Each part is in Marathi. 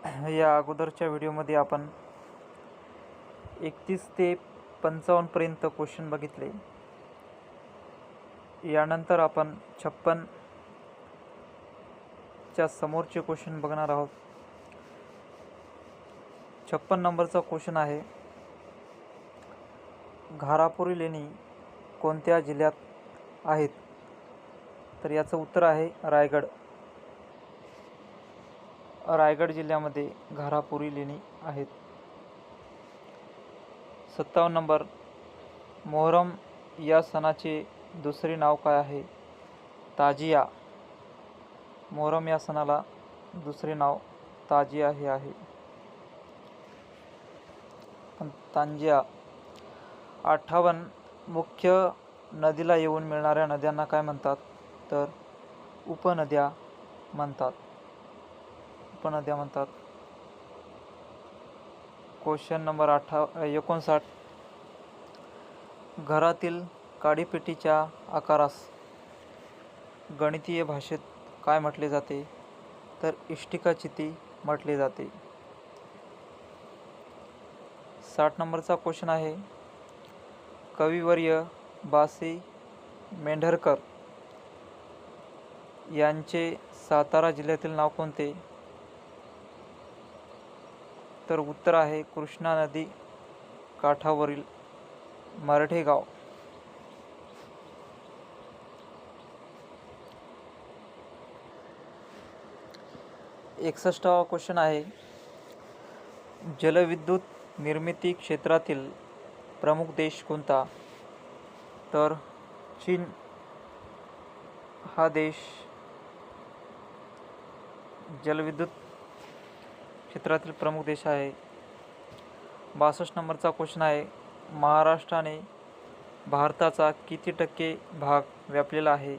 या अगोदरच्या व्हिडिओमध्ये आपण 31 ते 55 पर्यंत क्वेश्चन बघितले. यानंतर आपण 56 च्या समोरचे क्वेश्चन बघणार आहोत. 56 नंबरचा क्वेश्चन आहे, घारापुरी लेणी कोणत्या जिल्ह्यात आहेत? तर याचं उत्तर आहे रायगड. रायगड जिल्ह्यामध्ये घारापुरी लेणी आहेत. 57 नंबर, मोहरम या सणाचे दुसरे नाव काय आहे? ताजिया. मोहरम या सणाला दुसरे नाव ताजिया हे आहे. तांजिया. 58, मुख्य नदीला येऊन मिळणाऱ्या नद्यांना काय म्हणतात? तर उपनद्या म्हणतात. उपनद्या म्हणतात. क्वेश्चन नंबर 59, घरातील काडीपेटीच्या आकारास गणितीय भाषेत काय म्हटले जाते? तर इष्टिकाचिती म्हटले जाते. 60 नंबरचा क्वेश्चन आहे, कविवर्य बासी मेंढरकर यांचे सातारा जिल्ह्यातील नाव कोणते? तर उत्तर आहे कृष्णा नदी काठावरील मराठे गाव. 61वा क्वेश्चन आहे, जलविद्युत निर्मिती क्षेत्रातील प्रमुख देश कोणता? तर चीन हा देश जलविद्युत क्षेत्रातील प्रमुख देश आहे. 62 नंबरचा क्वेश्चन आहे, महाराष्ट्राने भारताचा किती टक्के भाग व्यापलेला आहे?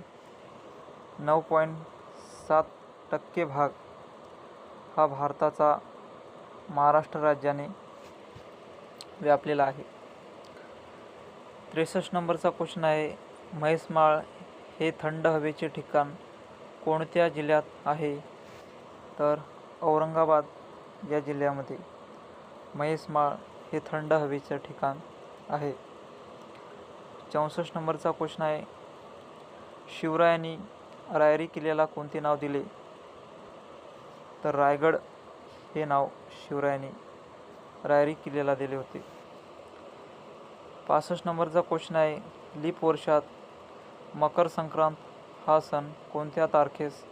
9.7% भाग हा भारताचा महाराष्ट्र राज्याने व्यापलेला आहे. 63 नंबरचा क्वेश्चन आहे, म्हैसमाळ हे थंड हवेचे ठिकाण कोणत्या जिल्ह्यात आहे? तर औरंगाबाद या जिल्ह्यामध्ये म्हैसमाळ हे थंड हवेचे ठिकाण आहे. 64 नंबरचा क्वेश्चन आहे, शिवरायांनी रायरी किल्ल्याला कोणते नाव दिले? तर रायगड हे नाव शिवरायांनी रायरी किल्ल्याला दिले होते. 65 नंबरचा क्वेश्चन आहे, लीप वर्षात मकर संक्रांत हा सण कोणत्या तारखेस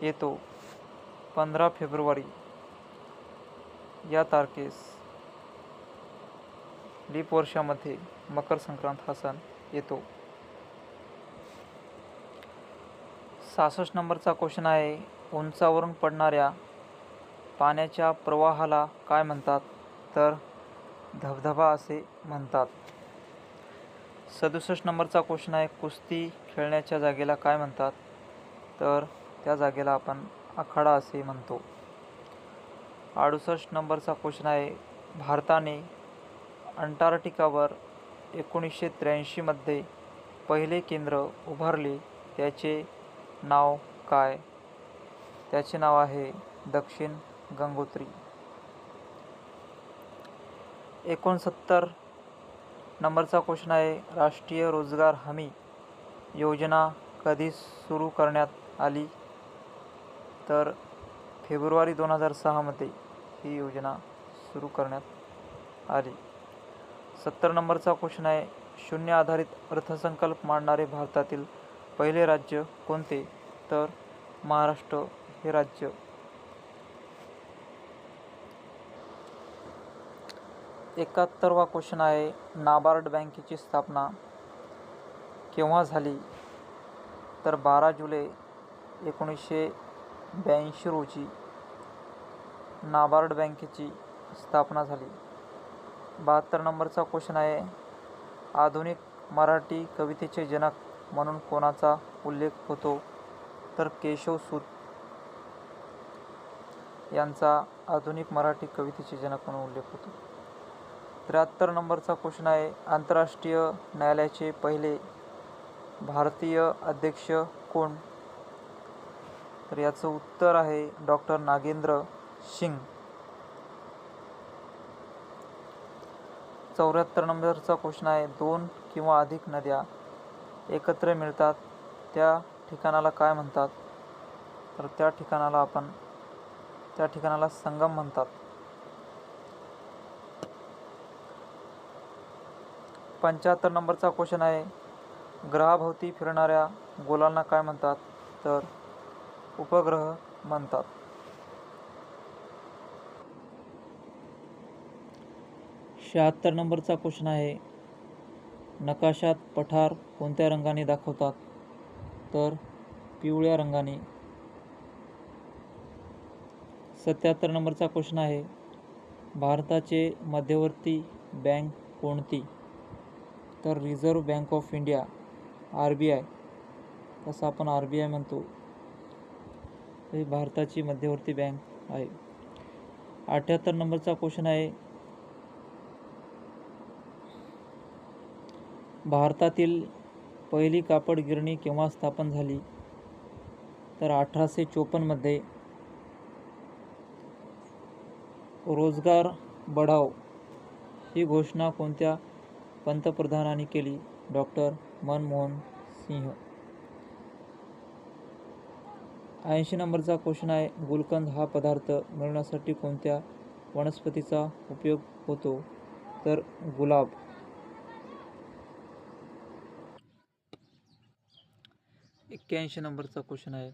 येतो? 15 फेब्रुवारी या तारखेस लीप वर्षामध्ये मकर संक्रांत हा सण येतो. 66 नंबरचा क्वेश्चन आहे, उंचावरून पडणाऱ्या पाण्याच्या प्रवाहाला काय म्हणतात? तर धबधबा असे म्हणतात. 67 नंबरचा क्वेश्चन आहे, कुस्ती खेळण्याच्या जागेला काय म्हणतात? तर त्या जागेला आपण आखाडा असे म्हणतो. 68 नंबरचा क्वेश्चन आहे, भारताने अंटार्क्टिकावर 1983 मध्ये पहिले केंद्र उभारले त्याचे नाव काय? त्याचे नाव आहे दक्षिण गंगोत्री. 69 नंबरचा क्वेश्चन आहे, राष्ट्रीय रोजगार हमी योजना कधी सुरू करण्यात आली? तर फेब्रुवारी 2006 मध्ये ही योजना सुरू करण्यात आली. 70 नंबरचा क्वेश्चन आहे, शून्य आधारित अर्थसंकल्प मांडणारे भारतातील पहिले राज्य कोणते? तर महाराष्ट्र हे राज्य. 71वा क्वेश्चन आहे, नाबार्ड बँकेची स्थापना केव्हा झाली? तर 12 जुलै 1982 रोजी नाबार्ड बँकेची स्थापना झाली. 72 नंबरचा क्वेश्चन आहे, आधुनिक मराठी कवितेचे जनक म्हणून कोणाचा उल्लेख होतो? तर केशवसूत यांचा आधुनिक मराठी कवितेचे जनक म्हणून उल्लेख होतो. 73 नंबरचा क्वेश्चन आहे, आंतरराष्ट्रीय न्यायालयाचे पहिले भारतीय अध्यक्ष कोण? तर याचं उत्तर आहे डॉक्टर नागेंद्र सिंग. 74 नंबरचा क्वेश्चन आहे, दोन किंवा अधिक नद्या एकत्र मिळतात त्या ठिकाणाला काय म्हणतात? तर त्या ठिकाणाला संगम म्हणतात. 75 नंबरचा क्वेश्चन आहे, ग्रहाभोवती फिरणाऱ्या गोलांना काय म्हणतात? तर उपग्रह म्हणतात. 76 नंबरचा क्वेश्चन आहे, नकाशात पठार कोणत्या रंगाने दाखवतात? तर पिवळ्या रंगाने. 77 नंबरचा क्वेश्चन आहे, भारताचे मध्यवर्ती बँक कोणती? तर reserve bank of India, RBI. तसं आपण RBI म्हणतो, ही भारताची मध्यवर्ती बँक आहे. 78 नंबरचा क्वेश्चन आहे, भारतातील पहिली कापड गिरणी केव्हा स्थापन झाली? तर 1854 मध्ये. रोजगार बढाओ ही घोषणा कोणत्या पंतप्रधानांनी केली? डॉक्टर मनमोहन सिंह. 80 नंबरचा क्वेश्चन आहे, गुलकंद हा पदार्थ मिळवण्यासाठी कोणत्या वनस्पतीचा उपयोग होतो? तर गुलाब. 81 नंबरचा क्वेश्चन आहे,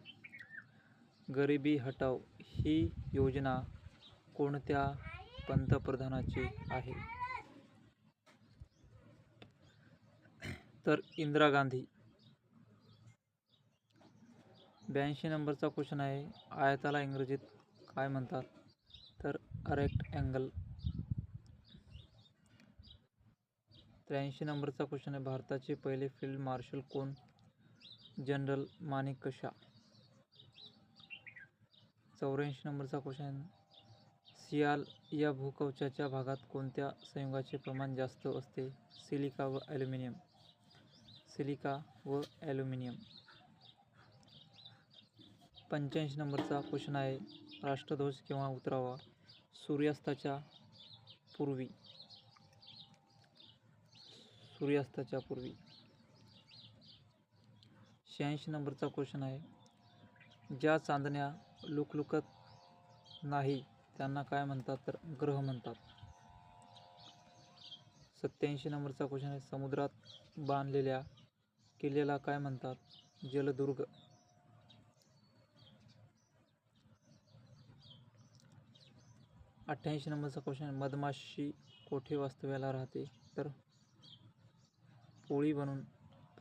गरिबी हटाओ ही योजना कोणत्या पंतप्रधानाची आहे? तर इंदिरा गांधी. 82 नंबरचा क्वेश्चन आहे, आयताला इंग्रजीत काय म्हणतात? तर रेक्टँगल. 83 नंबरचा क्वेश्चन आहे, भारताचे पहिले फील्ड मार्शल कोण? जनरल मानेकशॉ. 84 नंबरचा क्वेश्चन आहे, सियाल या भूकवचाच्या भागात कोणत्या संयुगाचे प्रमाण जास्त असते? सिलिका व ॲल्युमिनियम. 85 नंबरचा क्वेश्चन आहे, राष्ट्रध्वज केव्हा उतरावा? सूर्यास्ताच्या पूर्वी. 86 नंबरचा क्वेश्चन आहे, ज्या चांदण्या लुकलुकत नाही त्यांना काय म्हणतात? तर ग्रह म्हणतात. 87 नंबरचा क्वेश्चन आहे, समुद्रात बांधलेल्या किल्ल्याला काय म्हणतात? जलदुर्ग. 88 नंबरचा क्वेश्चन आहे, मधमाशी कोठे वास्तव्याला राहते? तर पोळी बनून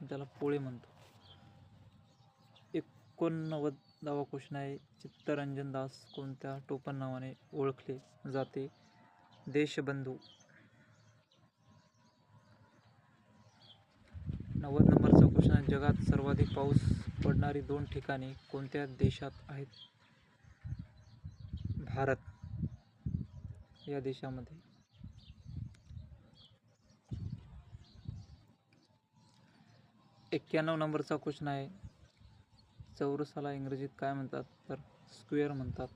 त्याला पोळे म्हणतो. 89वा क्वेश्चन आहे, चित्तरंजन दास कोणत्या टोपण नावाने ओळखले जाते? देशबंधू. 90 नंबरचा क्वेश्चन आहे, जगात सर्वाधिक पाऊस पडणारी 2 ठिकाणे कोणत्या देशात आहेत? भारत या देशामध्ये. 91 नंबरचा क्वेश्चन आहे, चौरसाला इंग्रजीत काय म्हणतात? तर स्क्वेअर म्हणतात.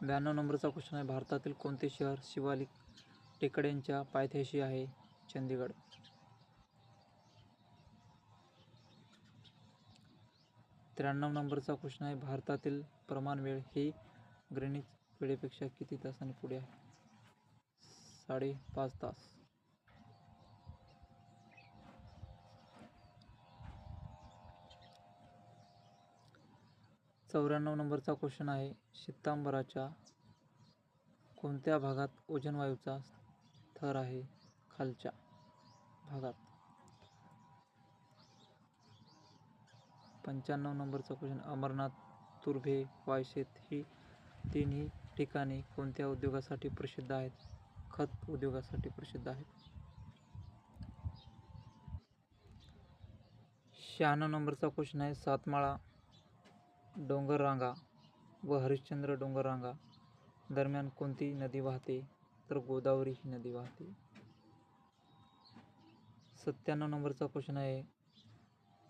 92 नंबरचा क्वेश्चन आहे, भारतातील कोणते शहर शिवालिक टेकड्यांच्या पायथ्याशी आहे? चंदीगड. 93 नंबरचा क्वेश्चन आहे, भारतातील प्रमाणवेळ ही ग्रीनिच वेळेपेक्षा किती तासांनी पुढे आहे? 5.5 तास. 94 नंबरचा क्वेश्चन आहे, श्वेतांबराच्या कोणत्या भागात ओझोन वायूचा थर आहे? खालच्या भागात. 95 नंबरचा क्वेश्चन, अमरनाथ, तुर्भे, वायशेत ही तिन्ही ठिकाणे कोणत्या उद्योगासाठी प्रसिद्ध आहेत? खत उद्योगासाठी प्रसिद्ध आहेत. 96 नंबरचा क्वेश्चन आहे, सातमाळा डोंगररांगा व हरिश्चंद्र डोंगररांगा दरम्यान कोणती नदी वाहते? तर गोदावरी ही नदी वाहते. 97 नंबरचा क्वेश्चन आहे,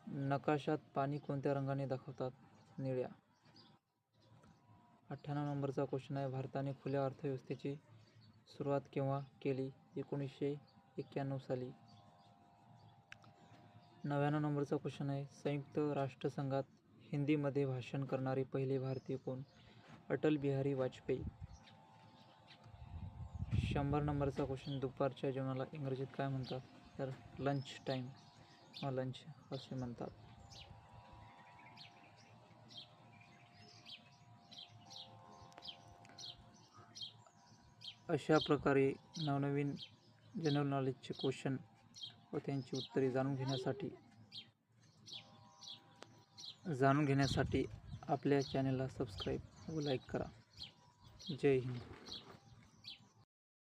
नकाशात पाणी कोणत्या रंगाने दाखवतात? निळ्या. 98 नंबरचा क्वेश्चन आहे, भारताने खुल्या अर्थव्यवस्थेची सुरुवात केव्हा केली? 1991 साली. 99 नंबरचा क्वेश्चन आहे, संयुक्त राष्ट्रसंघात हिंदीमध्ये भाषण करणारे पहिले भारतीय कोण? अटल बिहारी वाजपेयी. 100 नंबरचा क्वेश्चन, दुपारच्या जेवणाला इंग्रजीत काय म्हणतात? तर लंच टाईम किंवा लंच असे म्हणतात. अशा प्रकारे नवनवीन जनरल नॉलेजचे क्वेश्चन व त्यांची उत्तरे जाणून घेण्यासाठी आपल्या चॅनलला सबस्क्राईब व लाईक करा. जय हिंद.